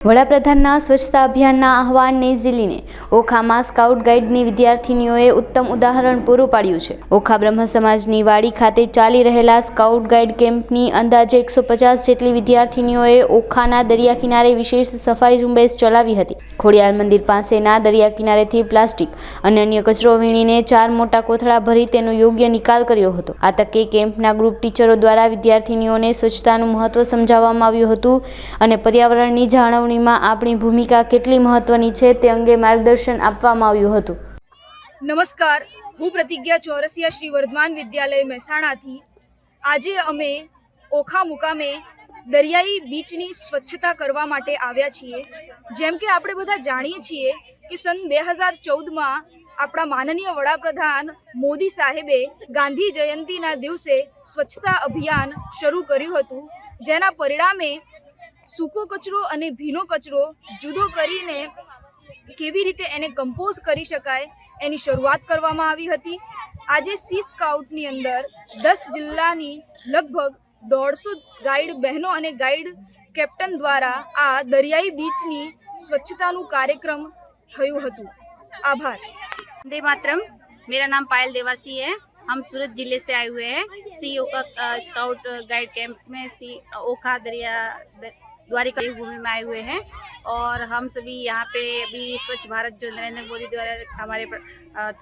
વડાપ્રધાનના સ્વચ્છતા અભિયાનના આહવાનને ઝીલીને ઓખામાં સ્કાઉટ ગાઈડની વિદ્યાર્થીનીઓએ ઉત્તમ ઉદાહરણ પૂરું પાડ્યું છે। ઓખા બ્રહ્મ સમાજની વાડી ખાતે ચાલી રહેલા સ્કાઉટ ગાઈડ કેમ્પની અંદાજે 150 જેટલી વિદ્યાર્થીનીઓએ ઓખાના દરિયા કિનારે વિશેષ સફાઈ ઝુંબેશ ચલાવી હતી। ખોડિયાર મંદિર પાસેના દરિયા કિનારેથી પ્લાસ્ટિક અને અન્ય કચરો વીણીને 4 મોટા કોથળા ભરી તેનો યોગ્ય નિકાલ કર્યો હતો। આ તકે કેમ્પના ગ્રુપ ટીચરો દ્વારા વિદ્યાર્થીનીઓને સ્વચ્છતાનું મહત્વ સમજાવવામાં આવ્યું હતું અને પર્યાવરણની જાળવણી આપણી ભૂમિકા કેટલી મહત્વની છે તે અંગે માર્ગદર્શન આપવામાં આવ્યું હતું। નમસ્કાર, હું પ્રતિજ્ઞા ચોરસિયા શ્રી વર્ધમાન વિદ્યાલય મહેસાણાથી આજે અમે ઓખા મુકામે દરિયાઈ બીચની સ્વચ્છતા કરવા માટે આવ્યા છીએ। જેમ કે આપણે બધા જાણીએ છીએ કે સન 2014માં આપણા માનનીય વડાપ્રધાન મોદી સાહેબે ગાંધી જયંતિના દિવસે સ્વચ્છતા અભિયાન શરૂ કર્યું હતું, જેના પરિણામે સૂકો કચરો અને ભીનો કચરો જુદો કરીને કેવી રીતે એને કમ્પોઝ કરી શકાય એની શરૂઆત કરવામાં આવી હતી। આજે સી સ્કાઉટની અંદર 10 જિલ્લાની લગભગ 150 ગાઈડ બહેનો અને ગાઈડ કેપ્ટન દ્વારા આ દરિયાઈ બીચની સ્વચ્છતાનું કાર્યક્રમ થયું હતું। આભાર। वंदे मातरम। मेरा नाम पायल देवासी है। हम सूरत जिले से आए हुए हैं। सी ओखा स्काउट गाइड कैंप में सी ओखा द्वारिका भूमि में आए हुए हैं और हम सभी यहाँ पे अभी स्वच्छ भारत जो नरेंद्र मोदी द्वारा हमारे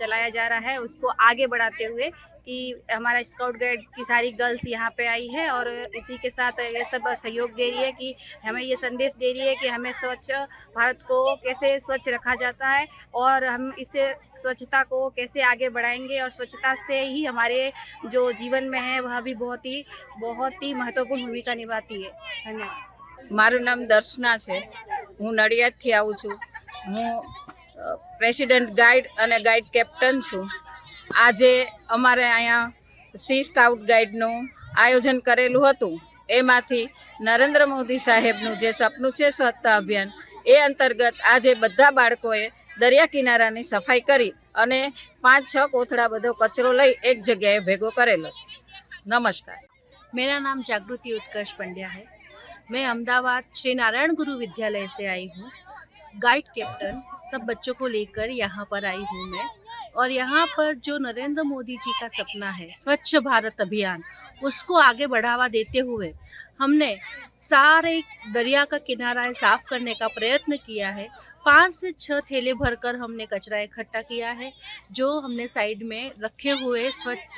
चलाया जा रहा है उसको आगे बढ़ाते हुए कि हमारा स्काउट गाइड की सारी गर्ल्स यहाँ पे आई है और इसी के साथ ये सब सहयोग दे रही है कि हमें ये संदेश दे रही है कि हमें स्वच्छ भारत को कैसे स्वच्छ रखा जाता है और हम इससे स्वच्छता को कैसे आगे बढ़ाएंगे और स्वच्छता से ही हमारे जो जीवन में है वह भी बहुत ही महत्वपूर्ण भूमिका निभाती है। धन्यवाद। મારું નામ દર્શના છે। હું નડિયાદથી આવું છું। હું પ્રેસિડેન્ટ ગાઈડ અને ગાઈડ કેપ્ટન છું। આજે અમારે અહીંયા સી સ્કાઉટ ગાઈડનું આયોજન કરેલું હતું। એમાંથી નરેન્દ્ર મોદી સાહેબનું જે સપનું છે સ્વચ્છતા અભિયાન એ અંતર્ગત આજે બધા બાળકોએ દરિયા કિનારાની સફાઈ કરી અને 5-6 કોથળા બધો કચરો લઈ એક જગ્યાએ ભેગો કરેલો છે। નમસ્કાર। मेरा नाम जागृति उत्कर्ष पंड्या है। मैं अहमदाबाद श्री नारायण गुरु विद्यालय से आई हूँ। गाइड कैप्टन सब बच्चों को लेकर यहाँ पर आई हूँ मैं। और यहाँ पर जो नरेंद्र मोदी जी का सपना है स्वच्छ भारत अभियान, उसको आगे बढ़ावा देते हुए हमने सारे दरिया का किनारा साफ करने का प्रयत्न किया है। 5 से 6 थैले भरकर हमने कचरा इकट्ठा किया है, जो हमने साइड में रखे हुए स्वच्छ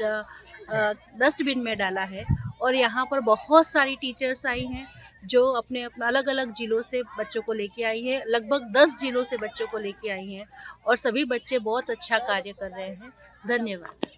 डस्टबिन में डाला है। और यहाँ पर बहुत सारी टीचर्स आई हैं जो अपने अलग अलग ज़िलों से बच्चों को लेके आई है। लगभग 10 ज़िलों से बच्चों को लेके आई हैं और सभी बच्चे बहुत अच्छा कार्य कर रहे हैं। धन्यवाद।